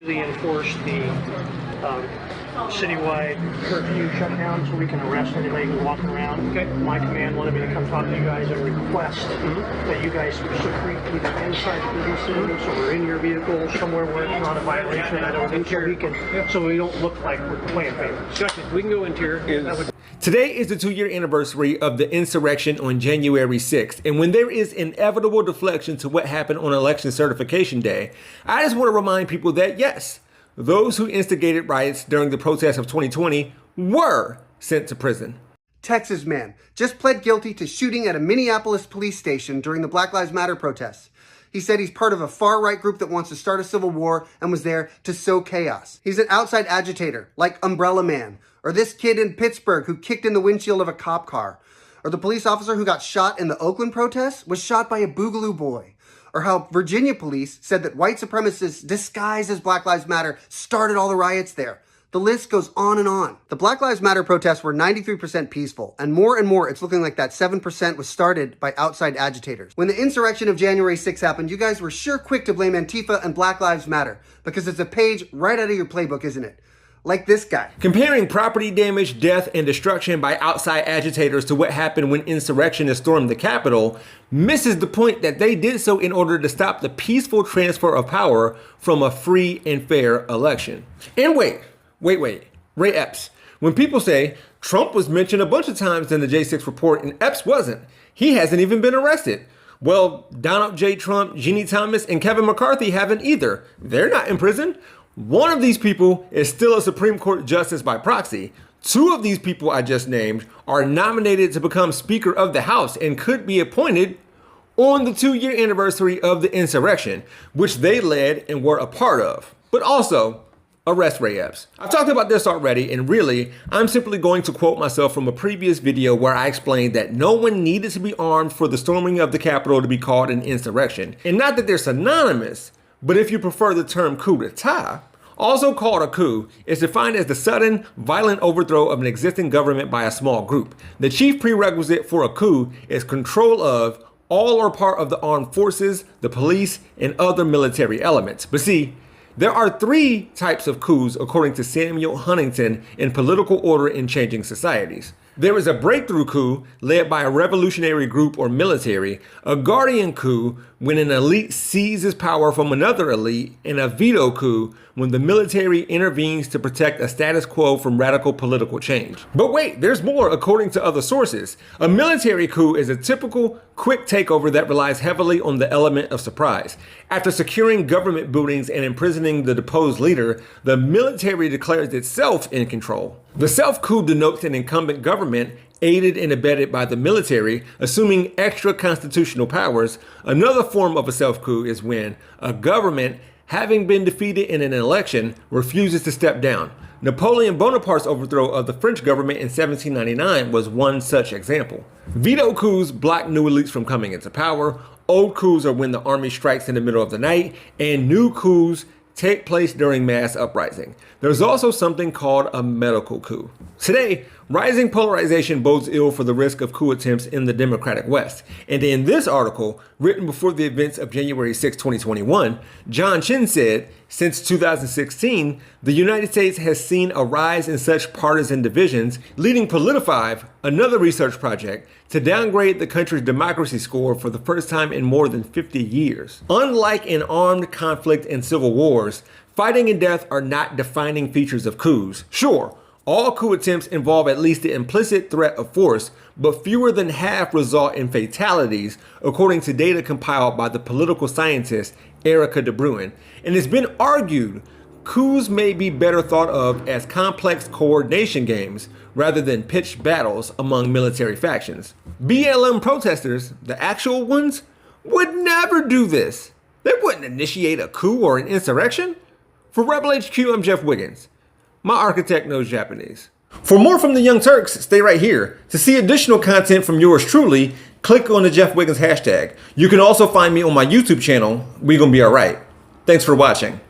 enforce the citywide curfew shutdown so we can arrest anybody who's walking around. Okay. My command wanted me to come talk to you guys and request that you guys secrete either inside the business or we're in your vehicle somewhere where it's not a violation. I don't think so we don't look like we're playing favorites. Gotcha. We can go into here. Today is the 2-year anniversary of the insurrection on January 6th, and when there is inevitable deflection to what happened on election certification day, I just want to remind people that yes, those who instigated riots during the protests of 2020 were sent to prison. Texas man just pled guilty to shooting at a Minneapolis police station during the Black Lives Matter protests. He said he's part of a far-right group that wants to start a civil war and was there to sow chaos. He's an outside agitator, like Umbrella Man, or this kid in Pittsburgh who kicked in the windshield of a cop car, or the police officer who got shot in the Oakland protests was shot by a Boogaloo boy, or how Virginia police said that white supremacists disguised as Black Lives Matter started all the riots there. The list goes on and on. The Black Lives Matter protests were 93% peaceful, and more it's looking like that 7% was started by outside agitators. When the insurrection of January 6th happened, you guys were sure quick to blame Antifa and Black Lives Matter, because it's a page right out of your playbook, isn't it? Like this guy. Comparing property damage, death, and destruction by outside agitators to what happened when insurrectionists stormed the Capitol misses the point that they did so in order to stop the peaceful transfer of power from a free and fair election. And wait. Ray Epps. When people say Trump was mentioned a bunch of times in the J6 report and Epps wasn't, he hasn't even been arrested. Well, Donald J. Trump, Jeannie Thomas, and Kevin McCarthy haven't either. They're not in prison. One of these people is still a Supreme Court justice by proxy. Two of these people I just named are nominated to become Speaker of the House and could be appointed on the 2-year anniversary of the insurrection, which they led and were a part of. But also, arrest Ray Epps. I've talked about this already, and really, I'm simply going to quote myself from a previous video where I explained that no one needed to be armed for the storming of the Capitol to be called an insurrection. And not that they're synonymous, but if you prefer the term coup d'etat, also called a coup, is defined as the sudden, violent overthrow of an existing government by a small group. The chief prerequisite for a coup is control of all or part of the armed forces, the police, and other military elements. But see, there are 3 types of coups according to Samuel Huntington in Political Order in Changing Societies. There is a breakthrough coup led by a revolutionary group or military, a guardian coup when an elite seizes power from another elite, and a veto coup when the military intervenes to protect a status quo from radical political change. But wait, there's more according to other sources. A military coup is a typical quick takeover that relies heavily on the element of surprise. After securing government buildings and imprisoning the deposed leader, the military declares itself in control. The self-coup denotes an incumbent government aided and abetted by the military, assuming extra constitutional powers. Another form of a self-coup is when a government, having been defeated in an election, refuses to step down. Napoleon Bonaparte's overthrow of the French government in 1799 was one such example. Veto coups block new elites from coming into power. Old coups are when the army strikes in the middle of the night, and new coups take place during mass uprising. There's also something called a medical coup. Today, rising polarization bodes ill for the risk of coup attempts in the Democratic West. And in this article, written before the events of January 6, 2021, John Chin said, since 2016, the United States has seen a rise in such partisan divisions, leading Politify, another research project, to downgrade the country's democracy score for the first time in more than 50 years. Unlike in armed conflict and civil wars, fighting and death are not defining features of coups. Sure, all coup attempts involve at least the implicit threat of force, but fewer than half result in fatalities, according to data compiled by the political scientist Erica de Bruin. And it's been argued coups may be better thought of as complex coordination games rather than pitched battles among military factions. BLM protesters, the actual ones, would never do this. They wouldn't initiate a coup or an insurrection. For Rebel HQ, I'm Jeff Wiggins. My architect knows Japanese. For more from the Young Turks, stay right here. To see additional content from yours truly, click on the Jeff Wiggins hashtag. You can also find me on my YouTube channel, We Gonna Be Alright. Thanks for watching.